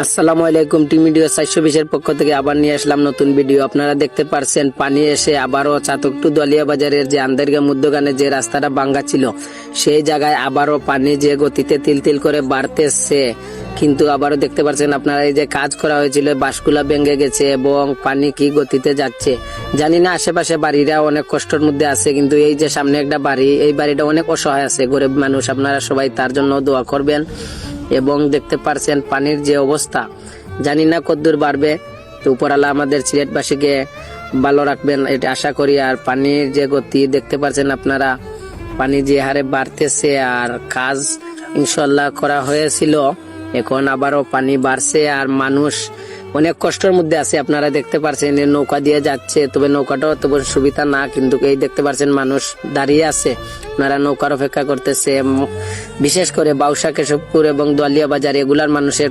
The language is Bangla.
আসসালামু আলাইকুম। টিম ভিডিও 420 এর পক্ষ থেকে আবার নিয়ে আসলাম নতুন ভিডিও। আপনারা দেখতে পারছেন পানি এসে আবারও চাতক টু দলিয়া বাজারের যে আন্দারগা মধ্যখানে যে রাস্তাটা ভাঙ্গা ছিল সেই জায়গায় আবারও পানি যে গতিতে তিল তিল করে বাড়তেছে। কিন্তু আবারও দেখতে পাচ্ছেন আপনারা এই যে কাজ করা হয়েছিল বাঁশগুলা ভেঙে গেছে এবং পানি কি গতিতে যাচ্ছে জানি না। আশেপাশে বাড়িরা অনেক কষ্টের মধ্যে আছে, কিন্তু এই যে সামনে একটা বাড়ি, এই বাড়িটা অনেক অসহায় আছে, গরিব মানুষ। আপনারা সবাই তার জন্য দোয়া করবেন। এবং দেখতে পারছেন পানির যে অবস্থা জানি না কতদূর বাড়বে, তো উপরালা আমাদের সিলেটবাসীকে ভালো রাখবেন এটা আশা করি। আর পানির যে গতি দেখতে পারছেন আপনারা, পানি যে হারে বাড়তেছে, আর কাজ ইনশাল্লাহ করা হয়েছিল, এখন আবারও পানি বাড়ছে আর মানুষ অনেক কষ্টের মধ্যে আছে। আপনারা দেখতে পারছেন নৌকা দিয়ে যাচ্ছে, তবে নৌকাটাও তো সুবিধা না, কিন্তু এই দেখতে পারছেন মানুষ দাঁড়িয়ে আছে, আপনারা নৌকার অপেক্ষা করতেছে। বিশেষ করে বাউসা, কেশবপুর এবং দোয়ালিয়া বাজার এগুলার মানুষের